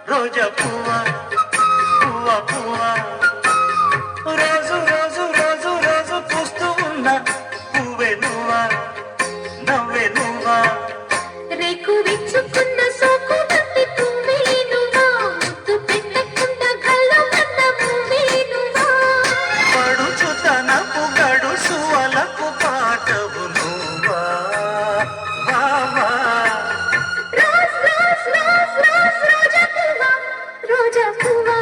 రోజా పువ్వా పువ్వా పువ్వా రోజు రోజు రోజు రోజు పూస్తూ ఉన్న పువ్వే నువ్వా నవ్వే నువ్వా రేకు విచ్చుకున్న సోకు బంతి పువ్వే నువ్వా ముద్దు పెట్టకుండా గల్లమన్న పువ్వే నువ్వా పడుచుతనపు గడుసువలకు పాటవు నువ్వా వావా రోజ్ రోజ్ రోజ్ రోజ్ రోజా పువ్వా